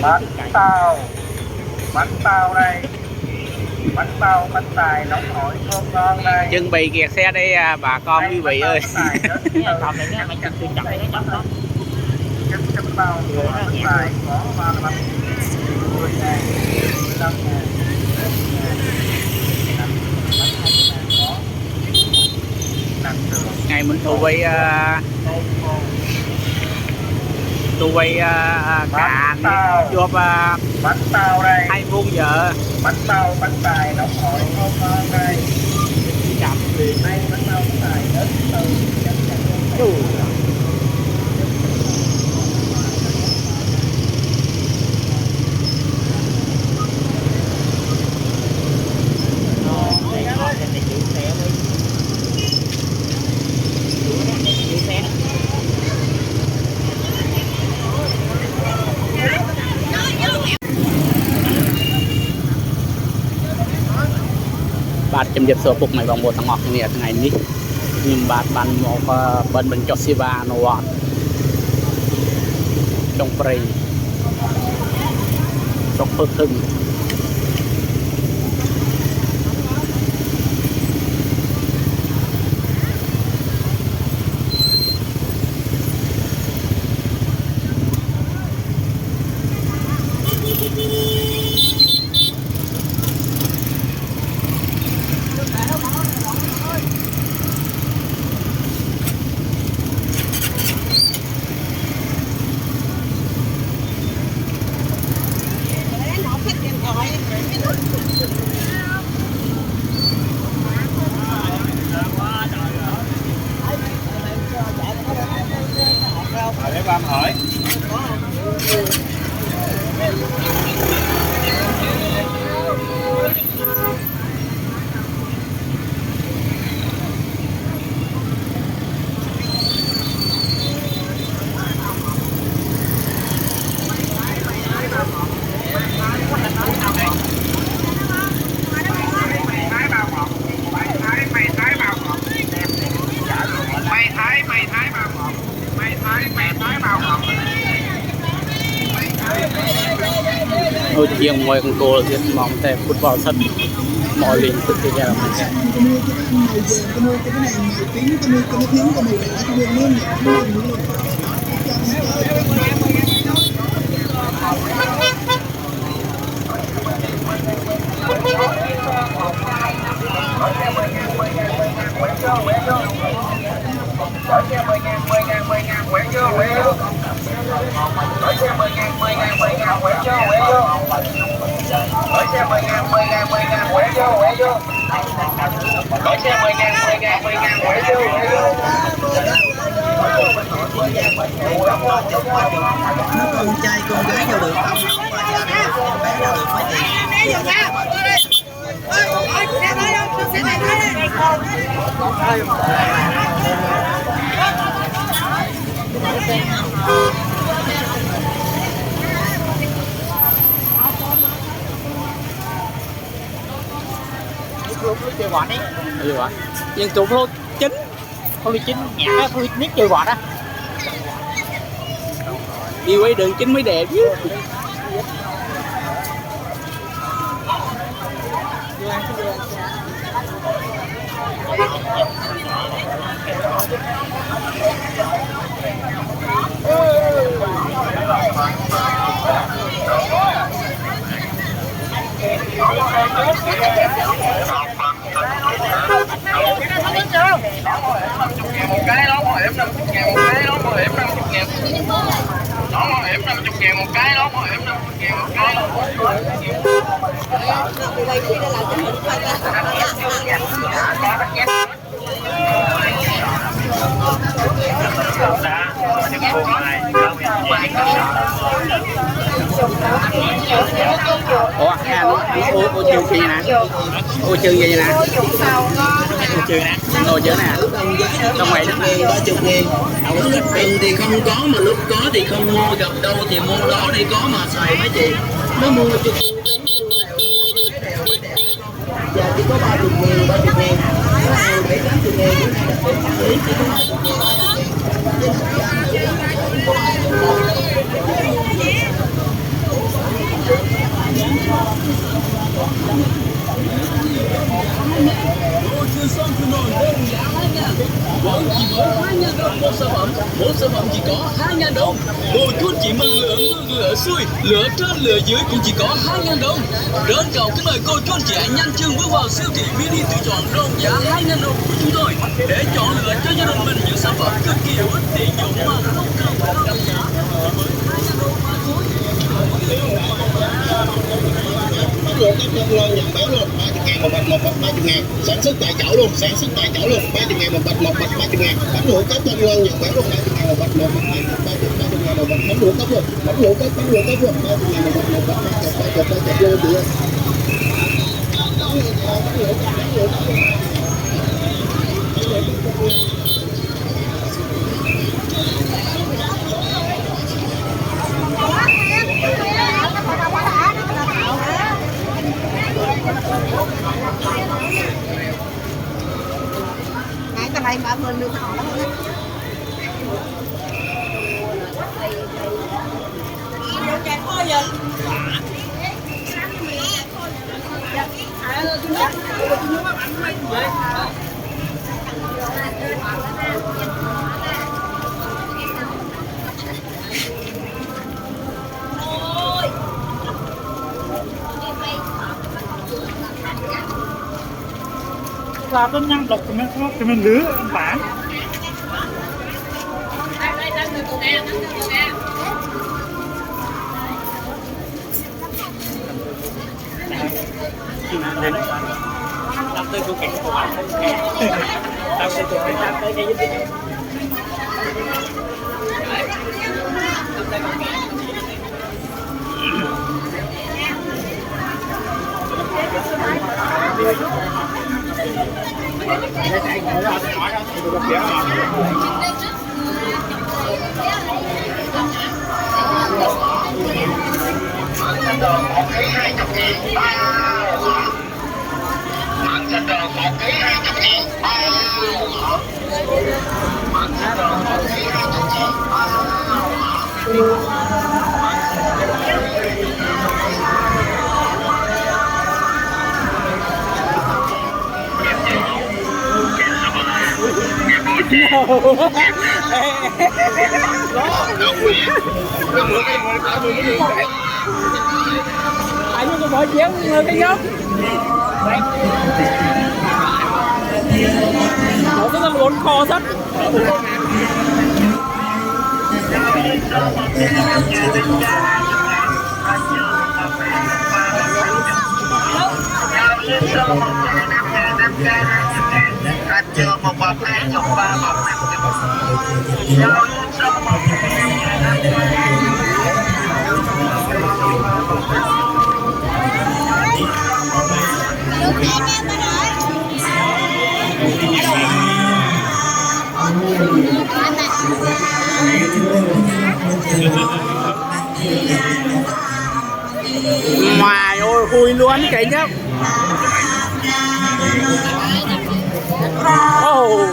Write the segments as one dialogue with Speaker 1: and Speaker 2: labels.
Speaker 1: bánh tàu đây, bánh tài nóng hổi thơm ngon đây.
Speaker 2: Chuẩn bị kẹt xe đây bà con quý vị ơi.
Speaker 1: Còn này nó chặt chặt đấy nó chặt đó. Bánh tàu của bánh tài có 35 10.000, 15.000.
Speaker 2: Ngày mình thu quay cả vô
Speaker 1: bánh tàu đây,
Speaker 2: 20 giờ
Speaker 1: bánh tài nóng hổi ngon ngon đây.
Speaker 2: chậm
Speaker 1: Đây bánh tài đến từ
Speaker 2: បាទជំរាបសួរពុកម៉ែបងប្អូនទាំងអស់គ្នាថ្ងៃនេះខ្ញុំបាទបានមកបញ្ចុះសេវានៅវត្តចុងព្រៃស្រុកភើទទឹង
Speaker 1: để ba hỏi.
Speaker 2: Ôi chiêng ngoài con cô là mongតែ football sân mọi liền thực hiện ra
Speaker 3: con trai con gái vô được không? Con bé đâu được mấy
Speaker 2: chơi bọt đấy gì vậy nhưng tụi nó chín con đi chín nhạc á con biết chơi bọt á đi quay đường chín mới đẹp chứ
Speaker 1: Một cái đó bảo hiểm 50.000 một cái đó bảo hiểm 50.000 đó bảo hiểm 50.000 một cái đó bảo hiểm 50.000 một cái
Speaker 2: ủa ha ô chương gì nè ô chương gì nè ô chương nè ô chương nè trong này
Speaker 3: 30.000 bình thì không có mà lúc có thì không mua, gặp đâu thì mua đó đi, có mà xài mấy chị nó mua cho giờ chỉ có 30.000 30.000 780.000 cái này Một sản phẩm chỉ có 2.000 đồng. Cô chú chị mình lựa ở xuôi, lựa trên lựa dưới cũng chỉ có 2.000 đồng. Đến cầu kính mời cô chú chị hãy nhanh chân bước vào siêu thị mini tự chọn đồng giá 2.000 đồng của chúng tôi để chọn lựa cho gia đình mình những sản phẩm cực kỳ hữu ích tiện dụng mà không cần phải tăng giá.
Speaker 4: Luôn các con ngon nhận béo luôn 30.000 một bịch, 30.000 sản xuất tại chỗ luôn, sản xuất tại chỗ luôn 30.000 một bịch, 30.000 bánh lụa cốc con ngon nhận béo luôn 30.000 một bịch, 30.000 một bịch bánh lụa cốc luôn, bánh lụa cốc luôn 30.000 một bịch, 1 bịch 30 luôn chị ơi.
Speaker 5: Cái này mà mình được hỏi chè khô vậy?
Speaker 1: Làm đến nhăn đục thì mình lứa bản.
Speaker 2: Làm tới cô kẹt của bạn. Làm tới cô kẹt làm tới đây giúp đi. Anh có bỏ chéo người cái nhóc. Nó rất là muốn kho sắt.
Speaker 1: Anh chưa một bọc hai chục ba bọc
Speaker 2: Ngoài ôi khui luôn cái nhóc. Oh.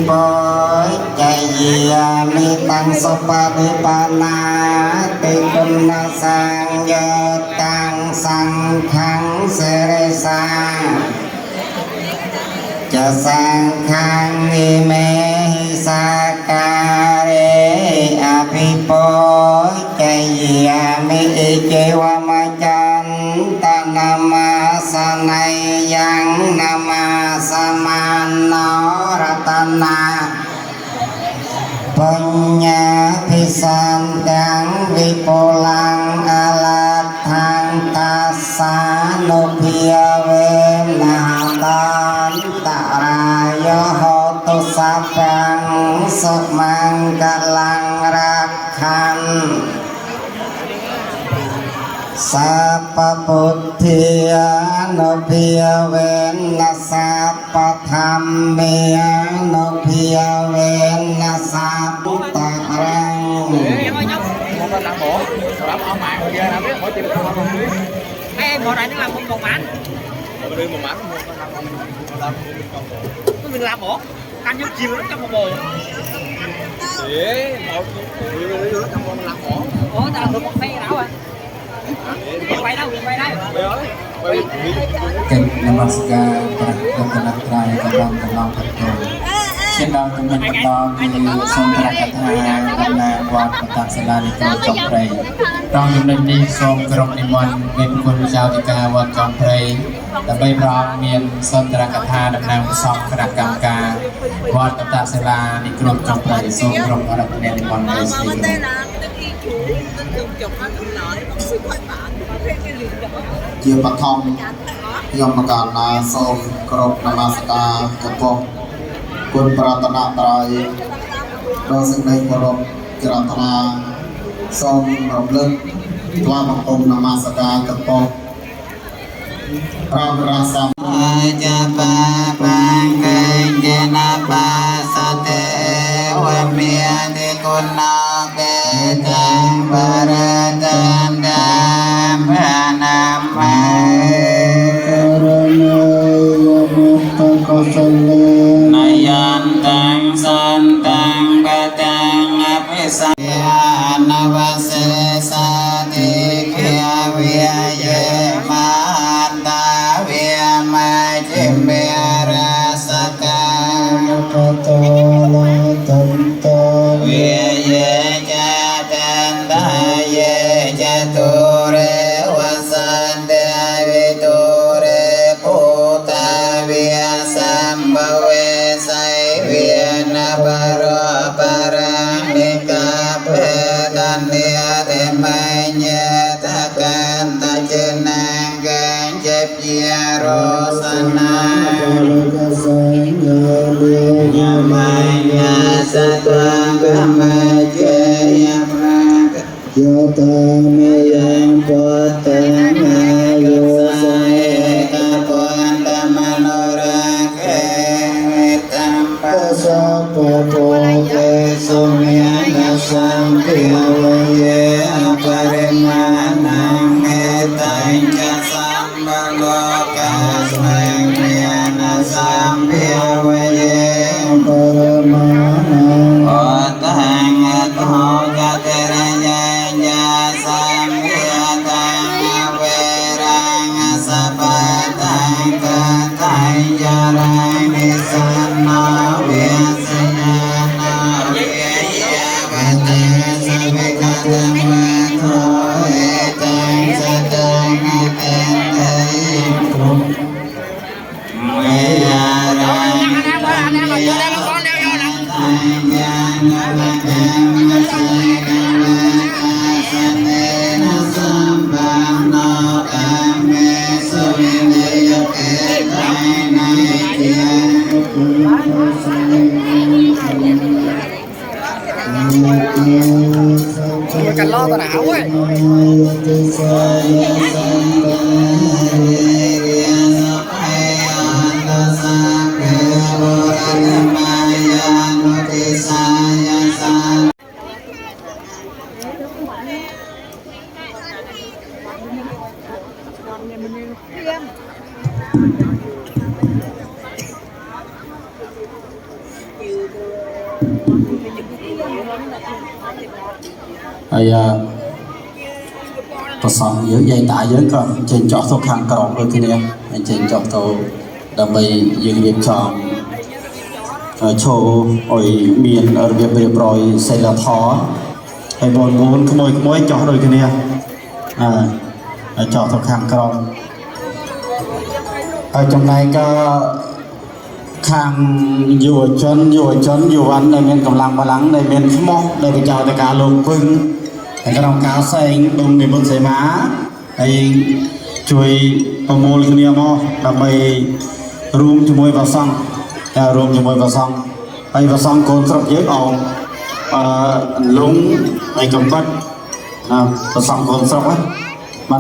Speaker 6: bôi chạy gì mi tăng so pa mi pa na tê kun na sang yo tăng sang khang se re sang cha sang khang ni me sa ca re a pi bôi chạy gì mi chê wa ma chan ta nama sa nay yang nama samano ratana punya pisan dan vipulang alat thang tasanupia venatan tarayo hotu sapang semangkalang rakhan Sapa puthia nopia venna sapa thammia nopia venna sapa tarang.
Speaker 2: Làm bộ, làm ông mạng rồi giờ làm biết mỗi chuyện làm không biết. Mấy em ngồi đây nó làm một mảnh. Một đêm một mảnh, mình làm bộ, ăn giống chiều nó trong một bồ. Để một đứa trong một làm bộ. Ủa tao được một phe nào à? Quay đâu?
Speaker 6: Kính namaskar Ratna Trai Kabang Kabang Patong. Trên đó tụi mình bắt đầu từ sông Tra Cát Hà làm là quạt tập sân đá để trong prey. Trong những lần đi sông Krong Nimon bên quân giao đi ca quạt trong prey. Đã bay vào miền sông Tra Cát Hà làm là sông Krak Cam Ca quạt tập sân đá để trong prey sông Krong Arab Nimon về sông. Chia bát thong yom makan na som krop namaskar kapok kun pratana trai do sinh đây krop kiratana som romlek twa bangkom namaskar kapok ram rasam ajaba bangkai jenapa sate wa miade kunna betang baradan dam Nayan tang san tang batang apisaya navase sati kya viya mata viya majimya rasaka viya jatanda ye jature wasande viture puta viya sambhawe sai viya nabaro paramika pedanya temanya takkan tajenang jepya rosana nyamanya satwa kamajaya maka yotamiyang potana yosaya kapanda manorake tampa pote sumyana sampiyawaye parimanang etanja sambaloka sumyana sampiyawaye parimanang otang atoga teranyanya samyatang awerang sapatang katang jarang nisana vyasana vyaya vatang sabikatam vato etang satang etendayim mayarang
Speaker 2: Cảnh lo tao đảo quá.
Speaker 6: Maya ហើយប្រសងយើងយាយតាយើងក៏ចេញចោះទៅខាងក្រោមដូចគ្នាហើយចេញចោះទៅដើម្បីយើងរៀបចំឈោឲ្យមានរបៀបរៀបរយសិលធម៌ហើយបងប្អូនក្មួយចោះដូចគ្នាចោះទៅខាងក្រោមហើយចំណែកក៏ខាងយុវជនយុវវ័នដែលមានកម្លាំងបលាំងដែលមានខ្មោះដែលបច្ចោតការលោកពឹងហើយក្នុងការសែងដុំនិមន្តសេមាហើយជួយប្រមូលគ្នាមកដើម្បីរួមជាមួយព្រះសង្ឃរួមជាមួយព្រះសង្ឃហើយព្រះសង្ឃកូនស្រុកយើងអោលងហើយកំបិតព្រះសង្ឃកូនស្រុកហ្នឹ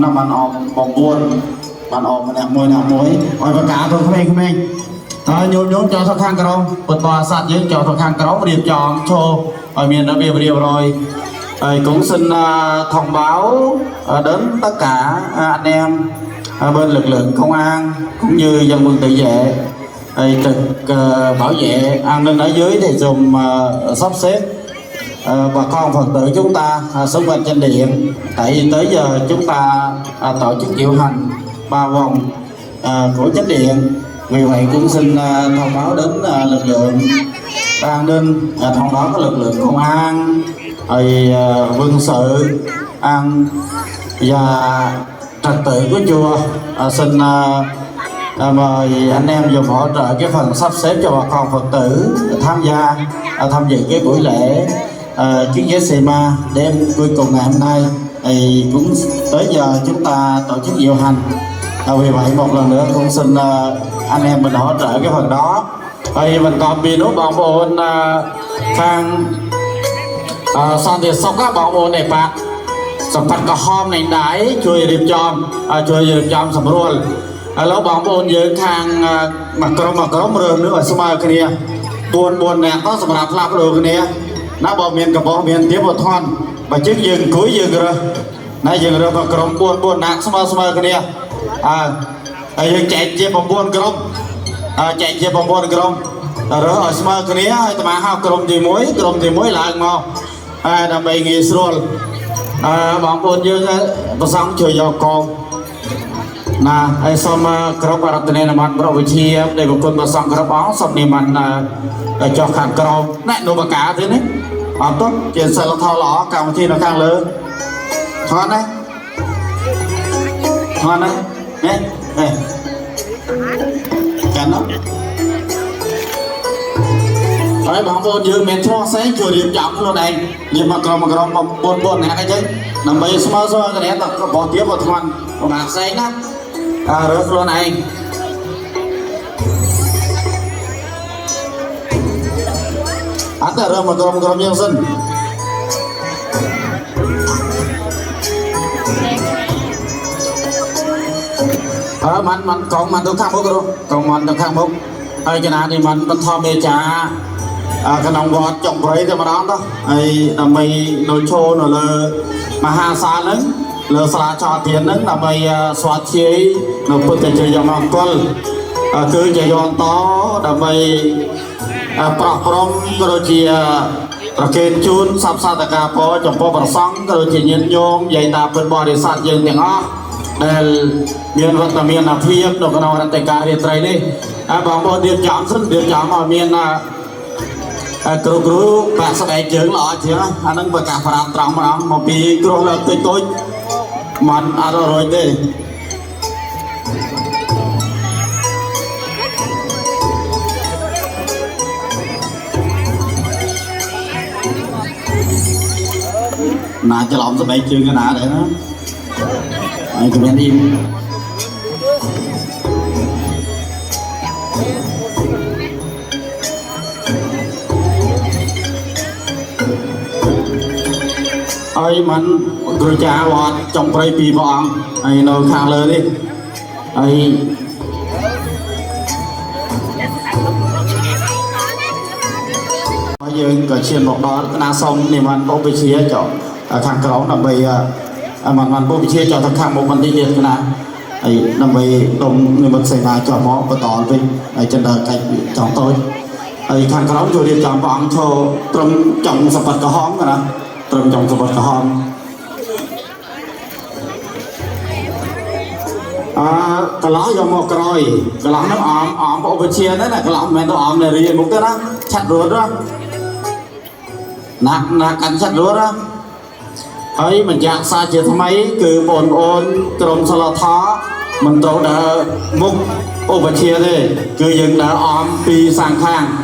Speaker 6: ងបានអោបង4បានអោម្នាក់មួយឲ្យប្រកាសទៅក្មេងៗហើយញោមចោលទៅខាងក្រោមពុទ្ធបរិស័ទយើងចោលទៅខាងក្រោមរៀបចំឈរឲ្យមានរបៀបរៀបរយហើយcũng xin thông báo đến tất cả anh em bên lực lượng công an cũng như dân quân tự vệ trực bảo vệ an ninh ở dưới thì dùng sắp xếp bà con Phật tử chúng ta xung quanh trên điện. Tại vì tới giờ chúng ta tổ chức diệu hành 3 vòng của chánh điện, vì vậy cũng xin thông báo đến lực lượng an ninh, trong đó có lực lượng công an, quân sự, an và trật tự của chùa. Xin mời anh em dùng hỗ trợ cái phần sắp xếp cho bà con Phật tử tham dự cái buổi lễ chuyến ghé Sema đêm cuối cùng ngày hôm nay. Cũng tới giờ chúng ta tổ chức diệu hành, vì vậy một lần nữa cũng xin anh em mình hỗ trợ cái phần đó. Mình còn bị nút bọn bồn khang son thì xong các bọn bồn này bạcสำคัญก็ห้อมในไหนช่วยรีบจอมสำรวจแล้วบางคนยืนทางมากรมเรือนึกว่าสมัยกันเนี่ยบนเนี่ยต้องสำหรับรับเรือกันเนี่ยนักบอลเมียนกับบอลเมียนเทียบทอนมาจึงยืนกุ้ยยืนเรือในยืนเรือมากรมบนนักสมัยกันเนี่ยยืนแจกเจี๊ยบบนกรมแจกเจี๊ยบบนกรมเรือสมัยกันเนี่ยแต่มาห้ากรมตีมวยหลังมาทำไปงี้สโลบางคนยืนประสังช่วยยกกองสมกรบรัตเนนมันพระวิเชียรได้บุคคลประสังกระป๋องสมนิมันจอขันกรอบแน่นประกาศทีนี้ต้นเจียนใส่รองเท้าหล่อกางที่ข้างเลยทอนนะเนี่ยกันเนาะบางคนยืนเป็นช่อแสงช่วยเรียบจับตัวเองยืนมากรมบนนะไอ้เจ๊นำไปสมาร์ทกันเนี่ยต้องบอกเทียบกับทุนประมาณแสงนะเรือตัวเองแต่เรือมากรมยังสิ้นมันของมันต้องข้ามมุกรู้ของมันต้องข้ามมุกไอ้ขนาดนี้มันทอมเมจ่าขนมวอดจงไว้จะมาร้องđó là mày nồi chô nồi lơ mà hà xa nứng lơ xa cho tiền nứng là mày xoát chế nồi bút để chơi dòng lòng quân cứ chơi dòng to là mày bọc rong rồi chỉ kênh chun sắp xa tất cả có trong phố bờ sông rồi chỉ nhân nhôm dây ta bên bò để sát dừng tiếng ó đây miền vật là miền là phiếp đồ cái nào tất cả hiện tại đi bằng bộ điểm chọn ở miền cừu bạn sẽ đánh chướng lọ chứ anh đang bật cả phàm trọng mà một pi cừu là tôi mình rồi đi nà cho lòng sẽ đánh chướng cái nà đấy đó anh tụi em imมันกระจายวอดจงไปปีบองนอนข้างเลยดิยืนก็เชียนบอกđóนาสมนี่มันปุ๊บไปเชียร์จอดทางกระโดดนำไปมันปุ๊บไปเชียร์จอดทางข้างมุมมันดีเด่นกันนะ
Speaker 4: ấy năm ấy đông người mình xây nhà cho mỏ và tỏ với ấy chân đời cách trong tôi ấy thằng cái đó rồi đi chọn bọn cho trong trong sập bật cả hóm cả nè trong sập bật cả hóm cái lá do một cái lá nó ỏm bộ bên chia đấy là cái lá mình nó ỏm này riêng một cái đó chặt ruột đó nạc cắn chặt ruột đó ấy mình dạng xa chưa tham ấy cứ bồn ôn trong sờ lò thó mình trâu đã múc ô bên chia đây cứ dừng đã ỏm pi sang khang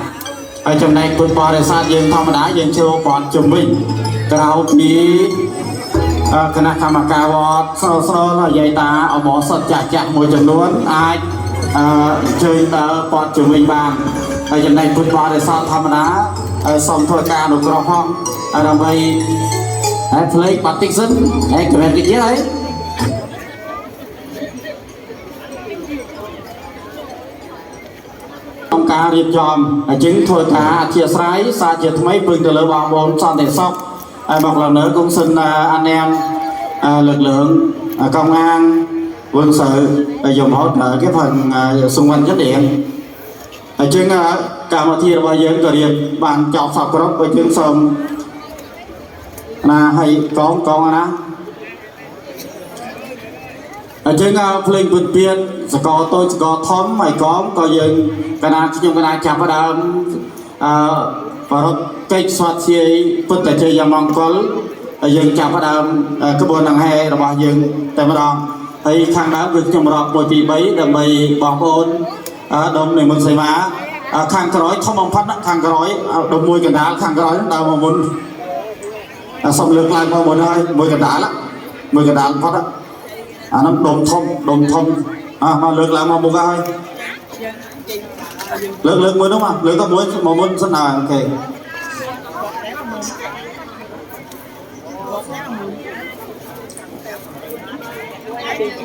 Speaker 4: ở trong này quân bò để xa dừng thăm đá dừng chưa bọn chúng mình cái nào pi cái nào tham gia vào sau là dây ta ở bỏ sọt chặt môi trường luôn ai chơi ta bọn chúng mình bàn ở trong này quân bò để xa thăm đá xong thôi ca được rồi không ở đâu đây play bát tích dân cái này cái gì đấy trong cá riêng chòm chứng thôi cá chia sái xa chia mấy phương từ lời bằng bốn son để sóc một lần nữa cũng xin anh em lực lượng công an quân sự dùng hỗ trợ cái phần xung quanh chất điện chứng cả một thiên bao giờ có điện bàn chọc sọc group với chứng sông là hay con á chứng phim vượt biên sẽ có tôi sẽ có thóm mày có dừng cái nào trong cái nào chạm vào đám và nó cây xoát xì vượt tại chơi dòng mong có dừng chạm vào đám cái buồn đằng hè là bao dừng tại mà đó thì khang đá được trong rọc một tỷ bấy đầm bầy bóng ôn đông này mình xây má khang cái nói không mong phát khang cái nói đông môi cái đá khang cái nói đào mà muốn xong lượt lại qua một hơi môi cái đá lắm môi cái đá phát đó nó đồm thông mà lượt lại một hơi lượt mới đúng không lượt có muối một môn rất là ok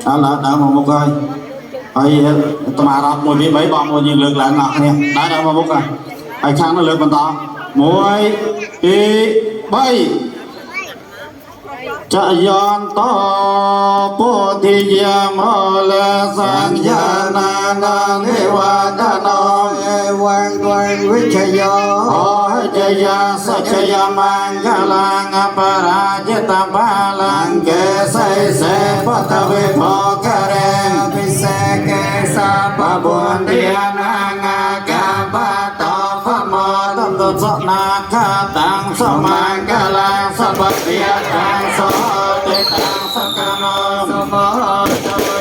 Speaker 4: là đã một hơi ấy tụi mà đọc một mấy bom một những lượt lại ngọt nè đã một rồi ai khang nó lượt bằng to muối đi bay chạy yon to po thi yam la sang ya na na ne wa da no wang wang vi chayo jaya sa chaya mangala ngapara jeta balang ke sai se patave phokare vise ke sa babon dia na nga ka ba to pha mo tam to so na ka tang so mangala sa ba dia tang so te tang sa ka no so mo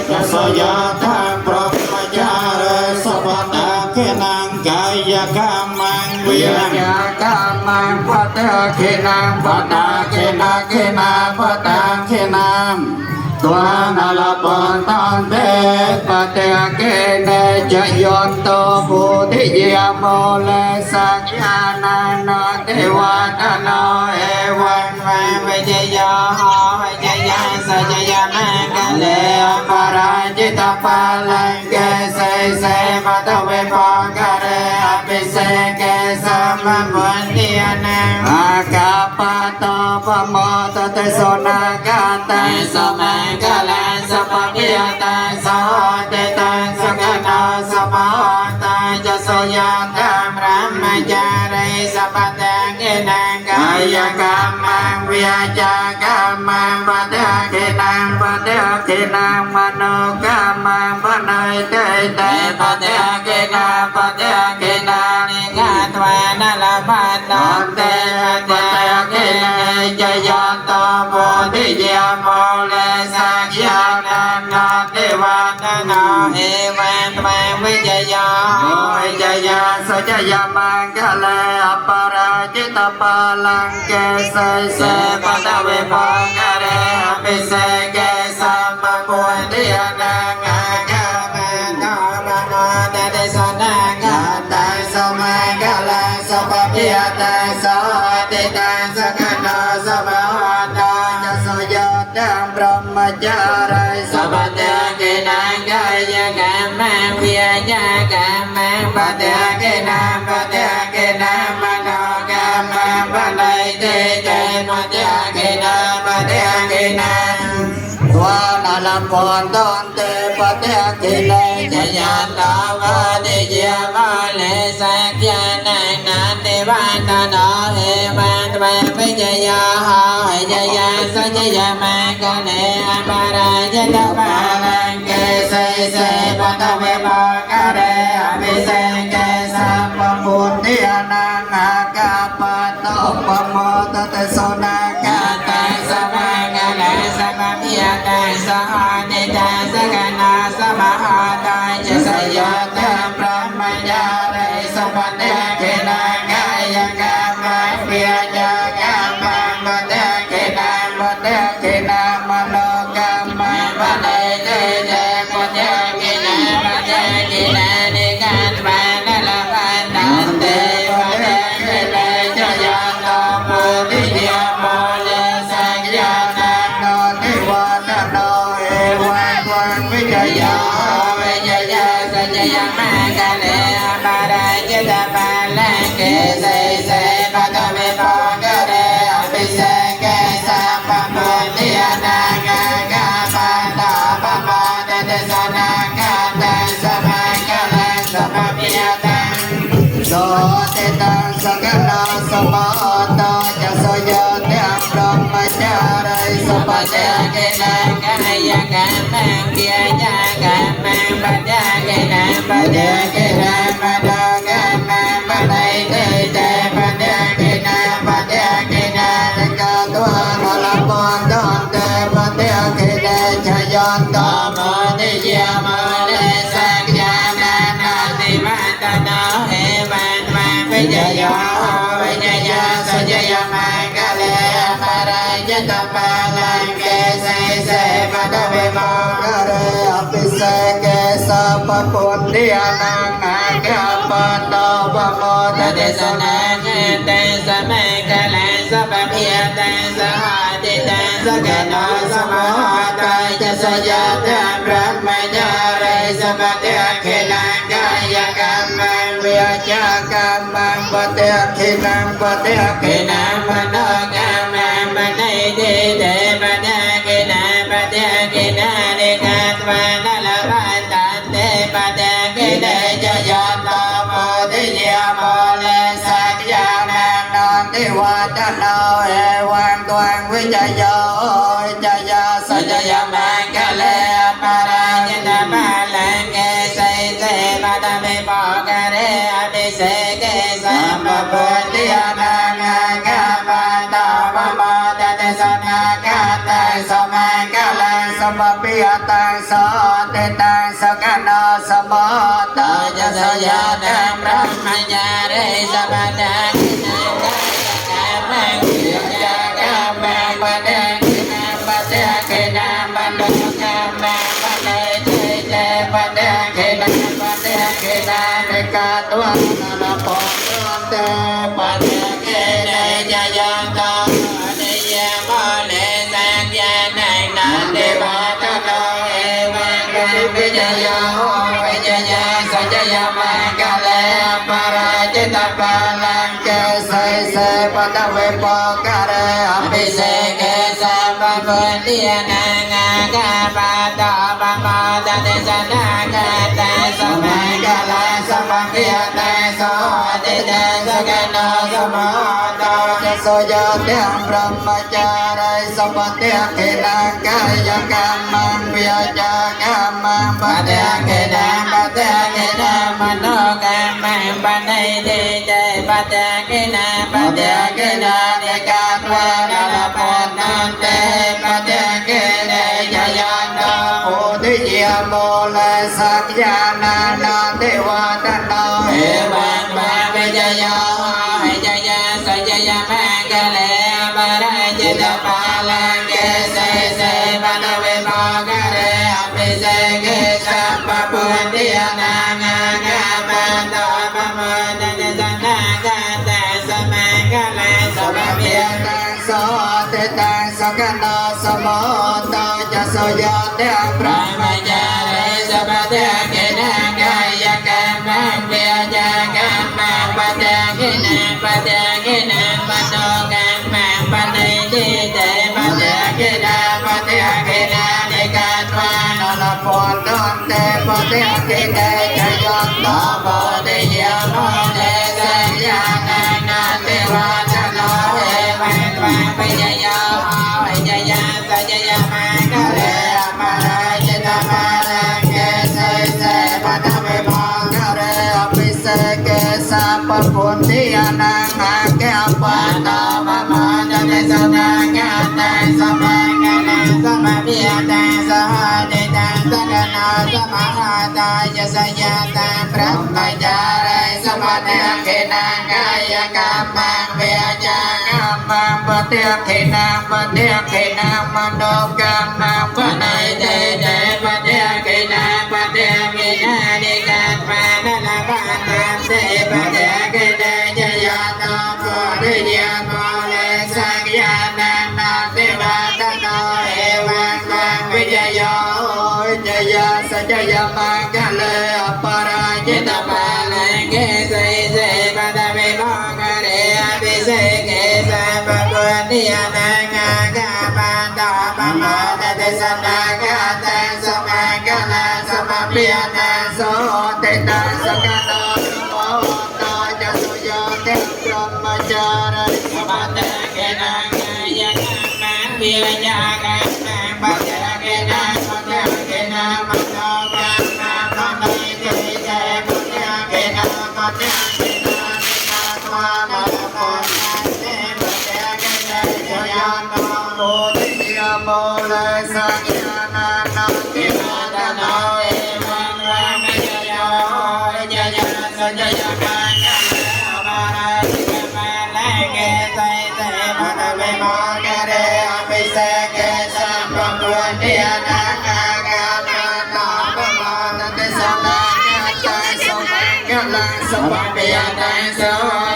Speaker 4: ja so ya tang pro ma ja re so ba ta ke nang kaya ka mang vi ya ka mang pa ta ke nang pa ta ke na pa ta ke nam tua na la pan tan de pa ta ke ne cha yon to pu thi ya mo le sa ya na na de wa ta no e wan ma me je ya ha me je ya sa je ya ma ka le pa ra ji ta pa lan ke se ma ta ve pa ka re api se ke sa ma bon ti na ka pa to pa mo ta te so na ka ta so ma ka la sa pa pi ta so te ta sa ka na sa pa ta ja so ya ta brahma ja re sa pa ta ke na ka ya ka ma vi ja ka ma pa ta ke na ma no ka ma pa nai te te pa ta ke na ni ga twa na la pa na te pa ta ke na ja ya to po ti ya mo le sa ya na na te wa na na e wan ma vi ja ya sa ja ya ma ga le apara jita pa lang ke se pa ta ve pa ga re api se ke sa ma po ti na nga ga ma na ma na te te sa na ga ta sa ma ga la sa pa pi ta sa te ta sa ka na sa ma ta ja so ya tam brahmachara sa pa ta ke na ga ya ga ma vi ya ga ma pa ta ke na ma na ga ma pa nai te te ma ta ke na tua na
Speaker 6: la pon ton te pa te ki ne cha ya ta va ni ya ma le sa kya na na te va ta no he va va vi ya ha ya sa ya ma ka ne pa ra ya ta pa la ke se pa ta ve pa ka re a vi se ke sa pa pun ti na na ka pa to pa mo ta te so na ka ta sa ma ka le sa ma pi ya ta sa ha ne ta sa ka na sa ma ha ta cha sa ya ta brahma ya re sa pa te ke na ka ya ka ma pi ya ka ma ma te ke na ma te ke na ma no ka ma ma ne te te ma te ke na ma te ke na ne ka ma na la pa na te ma te ke na cha ya ta ma ti ya ma le sa ya na no ti wa na no e wa wa vi ya sa ya ma ka le ma ra ya ta pa la ke se pa ta me pa ka re a vi se ke sa pa ma ti na ga ga pa ta pa ma ta te sa na ka ta sa ma ka la sa ma pi ya ta so te ta sa ka na sa ma ta cha so ya te brahma cha rai sa pa te ke na ka ya ka ma pi ya ka ma pa ya ke na pa ya ke na ma da ka ma pa dai te te pa ya ke na pa ya ke na ka tu na la pon don te pa ya ke na cha ya ta ma ni ya ma le sa ya na na ti ma ta na he ma ma pa ya sa ya ma ka le ma ra ya ta pa la ke se pa ta ve ma ka re a pi se ke sa pa pon ti na na ka pa ta pa mo ta de sa na te sa me ka le sa pa pi ta sa ha ti ta sa ka na sa ma ha ta cha sa ya ta brahma ya re sa pa te ke na ka ya ka ma vi ya ka ma pa te ke na pa te ke na ma no ka ma ma nei de de pa te ke na pa te ke na ne ka twa na la pa ta te pa te ke de cha ya ta ma te ya ma le sa ya na no ti wa ta no e wan toàn vi ya sa ya ma ka le pa ra ya ta pa la ke se pa ta me pa ka re a ti se ke sa pa po ti na nga ka pa ta pa ma ta te sa na ka ta sa ma ka la sa ma pi ta sa te ta sa ka na sa ma ta ya sa ya na brahma ya re sa pa ta ki na ka ma ya ka ma pa te ki na pa te ki na ma no ka ma pa te te pa te ki na pa te ki na ne ka twa na la po te pa te ki ne ya ta ne ya ma le sa ya na na te pa ta no e wa ka vi ya sa ya ma ka le pa ra che ta pa la ke se pa ta ve pa ka re a pi se ke sa pa pu ti na nga ka pa ta pa ma ta te sa na ka ta sa ma ka la sa pa pi ta so te te sa ka na sa ma ta te so ya te brahma cha rai sa pa te ke na ka ya ka ma pi ya ka ma pa te ke na pa te ke na ma no ka ma pa nei de de pa te ke na ne ka twa na la po na te pa te ke ne ya na o ti ya mo la sa ya na na te wa ta no he wa ma ve ya sa ya ma ka le ma ra ya ta pa la ke se pa na ve pa ka re a pi se ke sa pa pu ti na nga ga pa ta pa ma na ne sa na ka ta sa ma ka le sa ma pi ta so te ta sa ka na sa mo ta cha so ya te brahma ya re sa pa te ke na ga ya ka ma pi ya ka ma pa te ke na pa no ka ma pa nei de te pa te ke na ne ka ติกิเตจะยนโตโพธิยโมเนสัญญานานาเทวาจโนเอวังวังปิยโยวิจยาสัจยมังคะเลปะราจิตมาลังเกเสเสปะทะวิมังคะเรอภิเสเกสัพพุทธิยานังอาเกปัตตมะมาจเนสนังกะตังสมังกะนังสมะพิยตังสหะเดตังสกนาสมหาตายสยาตังพระมจารัยสมัติเขนังกายกรรมังเวจากรรมังปฏิเขนังปฏิเขนังมโนกรรมังปนัยเตเตปฏิเขนังปฏิเขนังนิการมานะนะปะตันเตปฏิเขนังจยาโตโพธิยโมเลสังญาณานาเทวาตโนเอวังวังวิจโยวิจยาสัจยมังคะเลอปราจิตมาลังเกเสเสปะทะวิมังคะเรอภิเสเกสัพพุทธิยานังอาคาปันตมะมาตเตสนังกะตังสมังกะลาสมะพิยนังโสติตังสกโนโมโตจะสุโยเตพรหมจารีสมัตเกนังกายกรรมังวิยากรรมังปัจจเกนังปัจจเกนังมโนกรรมังปนัยเตเตปัจจเกนังปัจจเกนังนินาทวามะโพนัสเตปัจจเกนังจยานโตโพธิยโมเลสัญญานานาเทวาตโนเอวังวังวิจโยวิจยาสัจยมังคะเลอปาราชิกมาลังเกไสเสปะทะวิมังคะเรอภิเสเกสัพพุทธิยานังอาคาปันตมะมาตเตสนังกะตังสมังกะลังสมะพิยตังโส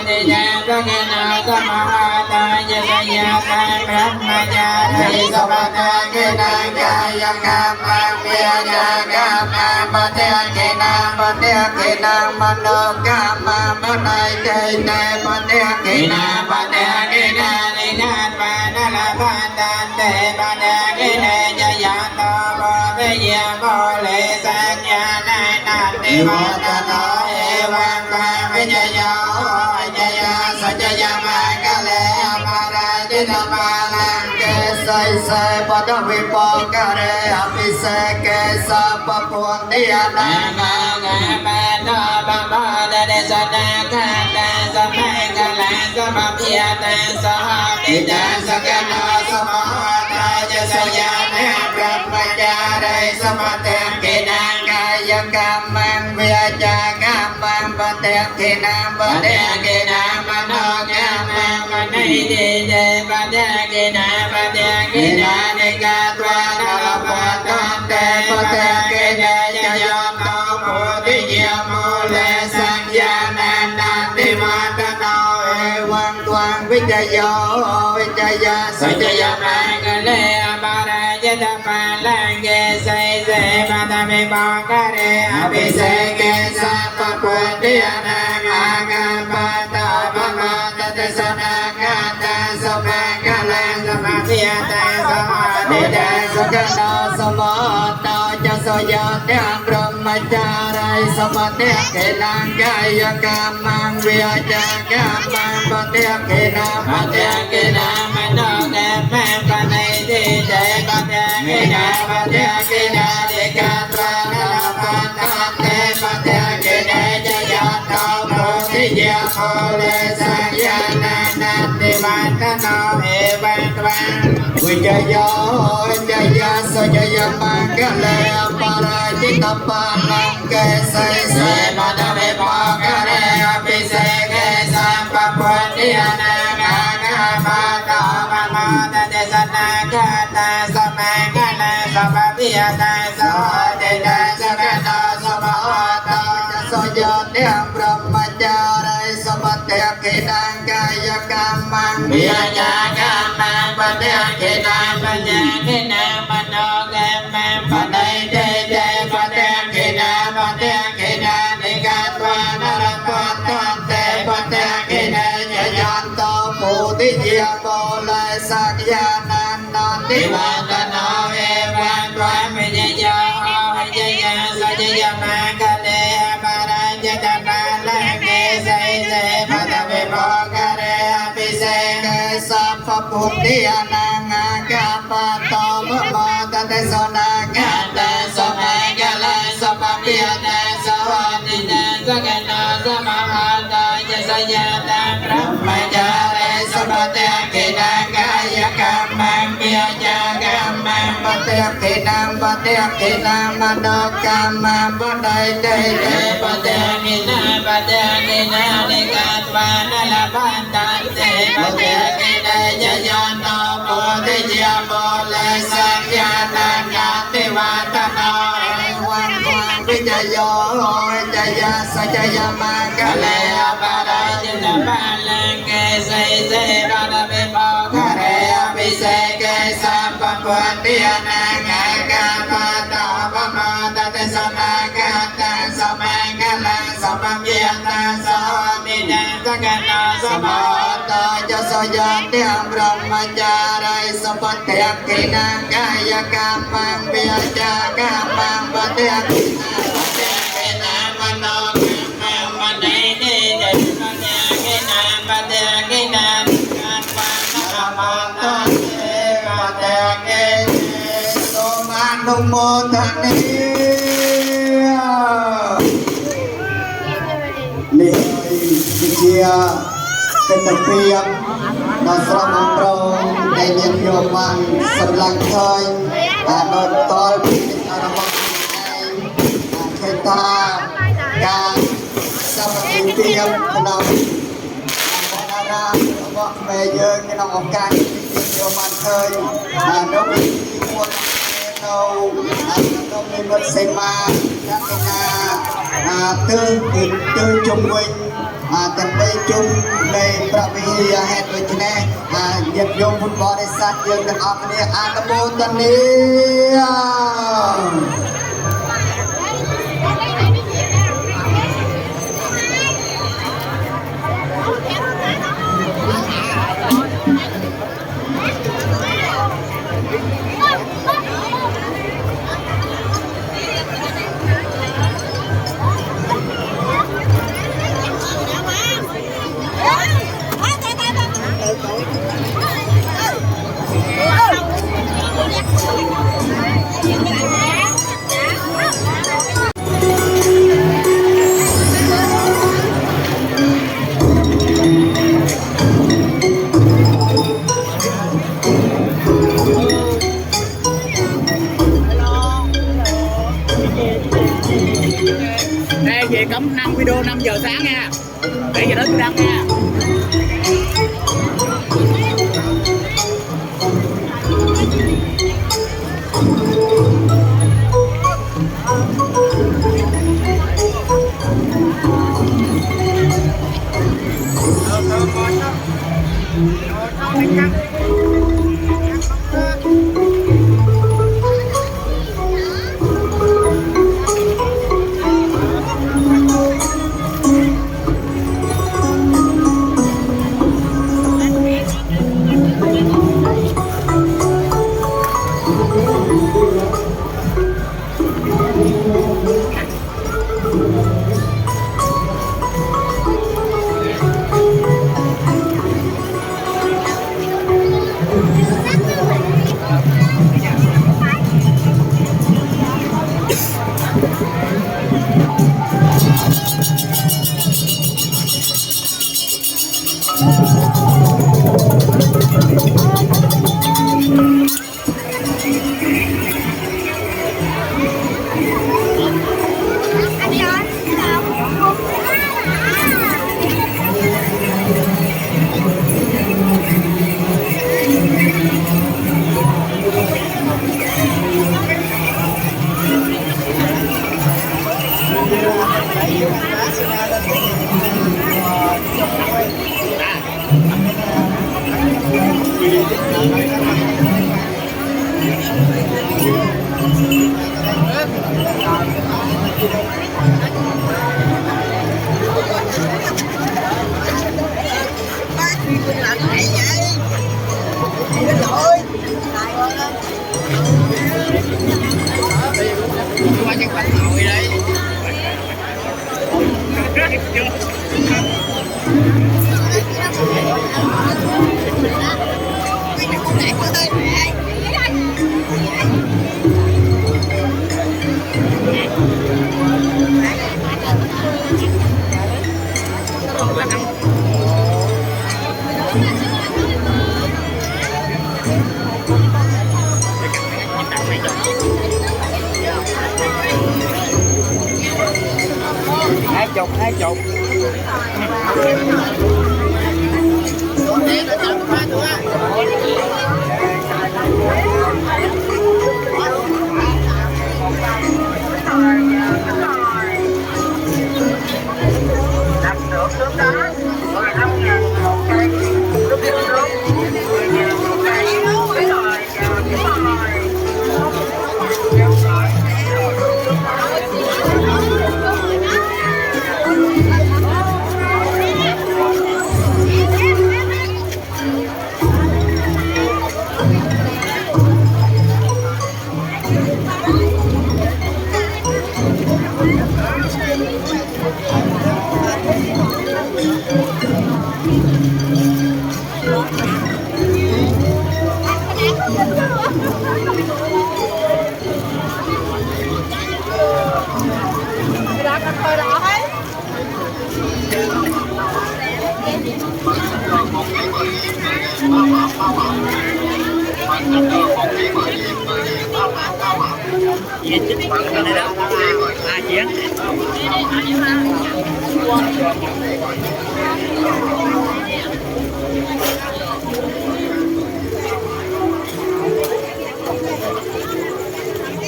Speaker 6: ติยังสกนาสมหาตายสยาตังพระมจารีสมัตเกนังกายกรรมังวิจากรรมังปฏิเขนังปฏิเขนังมโนกรรมังปนัยเตเตปฏิเขนังปฏิเขนังนิการมานะละพันตันเตปฏิเขนังจยานโตโพธิยโมเลสัญญานานาเทวาตโนเอวังวังวิจโยวิจยาสัจยมังคะเลอปาราจิตมาลังเกไสเสปะทะวิมังคะเรอภิเสเกสัพพุทธิยานังอาคาปันตมะมาตเตสนังกะตังสมังกะลังสมะพิยตังสหะติตังสกนาสมหาตายสยานังพระมจารีสมัตเกนังกายกรรมังวิจากรรมังปฏิเขนังปฏิเขนังมโนกรรมังปนัยเตเตปฏิเขนังปฏิเขนังนิกาตวานะปัตตันเตปฏิเขนังจยมโตโพธิยโมเลสัญญานานาติมาตโนเอวังตวังวิจโยวิจยาสัจยมังคะเลอปาราจิตมาลังเกไสเสปะทะวิมังคะเรอภิเสเกสัพพุทธิยานังอาคาปันตมะมาตเตสนังกะตังสมังกะลังสมะพิยตังสหะเดตังสกนาสมะโตจะสยาเตพรหมจารีสมัตเขนังกายกรรมังวิจากรรมังปฏิเขนังปฏิเขนังมโนกรรมังปนัยเตเตปฏิเขนังปฏิเขนังนิกาตวานะปัตตันเตปฏิเขนังจยานโตโพธิยโมเลสัญญานานาติมาตโนเอวังวังวิจโยวิจยาสัจยมังคะเลอปาราจิตมาลังเกไสเสปะทะวิมังคะเรอภิเสเกสัพพุทธิยานังอาคาปันตมะมาตเตสนังกะตังสมังกะลังสมะพิยตังโสติตังสกนาสมหาตจะสยาเตพรหมจารีสมัตเขนังกายกรรมังวิจากรรมังปฏิเขนังปัญญเขนังมโนกรรมังปนัยเตเตปฏิเขนังปฏิเขนังนิกาตวานะปัตตันเตปฏิเขนังจยานโตโพธิยโมเลสัญญานันนาติมาตโนเอวังตวังวิจโยวิจยาสัจยมั ca đề bà ra cha cha bà la kê say say bà ta về bò ca đề bị say kê sa pha bút đi anang ca bà to bơ bò ta te so na ca te so ma ca la so ma bia te so ha ni te so ca na so ma ha ta ya sa ya ta brahma cha re so ma te ki na ca ya ca mang bia cha ca mang ba te ki nam ba te ki nam ma do ca ma ba dai te te ba te ki na ni ca tva na la ba ta te ba te ki na ya ya no bo te ya bo le sa ya na na te va ta no wan wan vi cha yo cha ya sa cha ya ma ca le ba ra ya ba le ke se se ba da ve bo ca re vi se ke sa pa pa ti na nga ca pa ta pa ma ta te sa na ca ta sa ma nga la sa ma ya ta sa ni na sa ca na sa ma ta ya sa ya ti brahma cha rai sa pa te ki na ca ya ca ma ya cha ca ma pa te ki na ma no ca ma ni ni ni pa te ki na pa te ki na ca pa na ma ta te pa te ki so ma no mo ta niนี่วิทยาเป็นตะเพียงนอสระมังโรในเยี่ยมโยมันสำลังเคยโดนตอลพิจารณาเคยตาการสมัครเพียงขนมนาราบอกเมย์เยอะขนมองการที่โยมันเคยโดนวิธีควรเราต้องมีบทเสมาและนาtương chung quanh tình đây chung đâyประเพณีเหตุด้วยนะยัดยงฟุตบอลในสัตว์ยังกันออกเนี่ยกระโปงตันนี้
Speaker 2: về cấm 5 video 5 giờ sáng nha, để giờ đó tôi đăng nha. Qua chân quanh hội đây. hai chục gì chính cái này đó chiến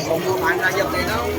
Speaker 2: không phải là dòng này đâu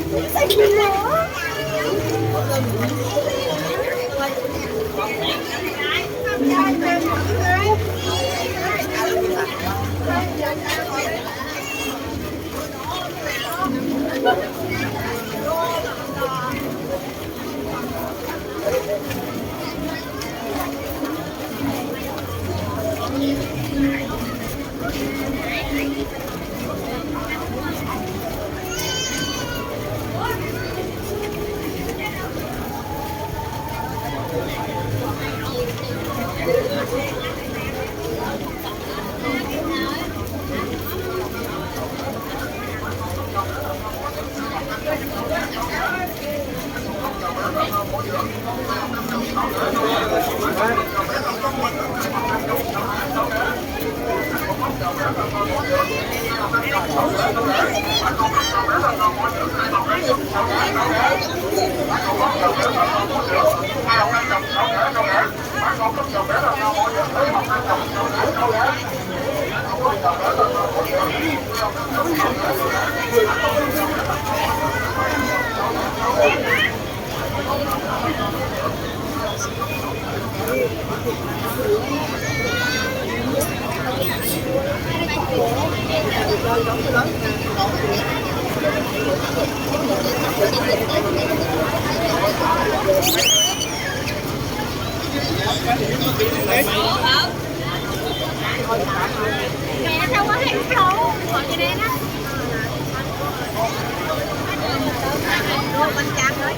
Speaker 5: mẹ sao có hàng đâu ngồi trên đây đó bánh tráng đấy